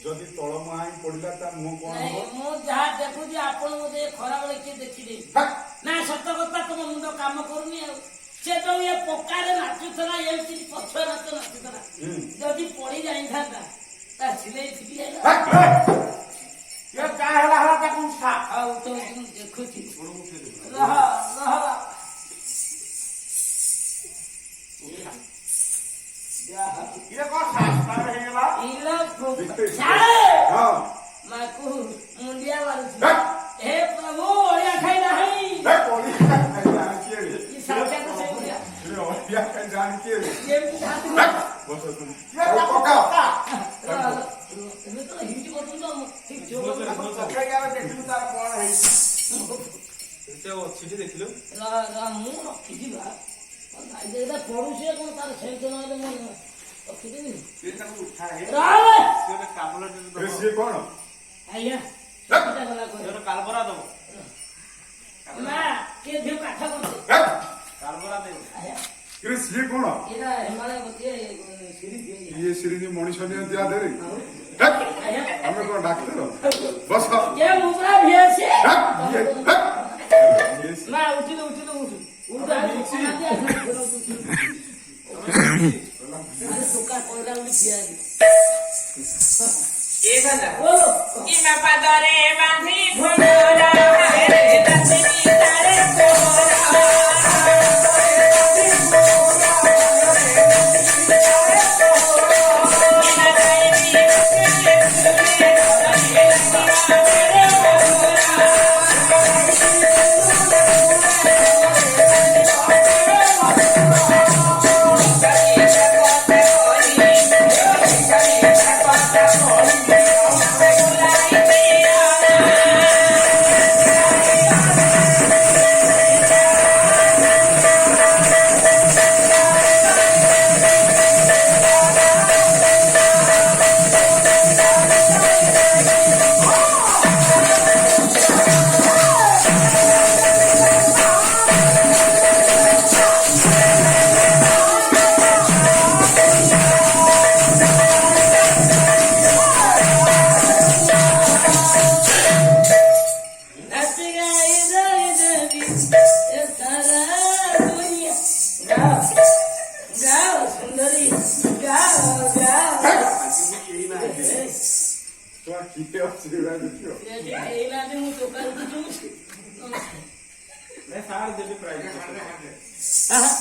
जदि तल मुहाई पड़ा ता मुह कौन मु जहा देखुची आपण मते खरा बेले के देखिले ना सत कथा तुम मुंड काम करूनी से तो ये पक्कारे नाचुथला एमती पछ नाचुथला जदि पड़ी जाई थाता ता सिलाई छिपी जाइला ये का हला हला ता कुंठा आ तो देखुची रह रह ये को शास्त्र हे गेला इला छाड़े हां माकू मुंडिया मारू हे प्रभु ओया खाई नाही हे कोली खाई ना के ये साचा तो सही गया रे ओया खाई जान के ये हाथ बस तुम ये पक्का ये तो हिंदी को तुम ठीक जो पक्का क्या देखलु तार कोन है से ओ छिटी देखलु रा मु रखी बा आइदा पड़ुसे कोन तार सेंट न मन रखी ये तक उठा है रा से काबुला दे से कोन आइया किटा गला को जो कालबरा दो ना के दियो काठा को कालबरा दे आइया क्रिस ये कोन एरा हिमालय बतिए सीरी दिए ये सीरी मनीष ने दिया दे रे आइया हमें कोन डाक्टर बस ये मुबरा भेसे ये ना उठिलो उठा कोना दिया अरे सुका कोइला उठी दिया ए दादा बोलो कि मैं पदरे बांधी भोला रे दसनी तारे कोरा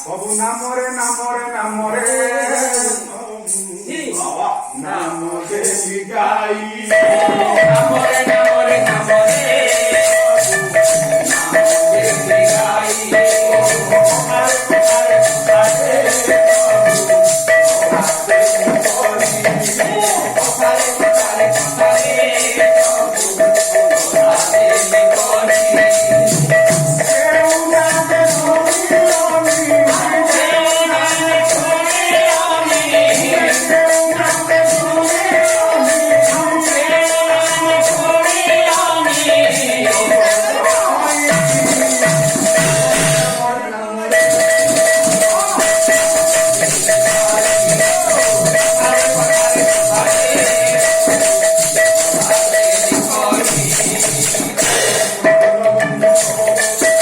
बाबू नामरे नाम दे गाई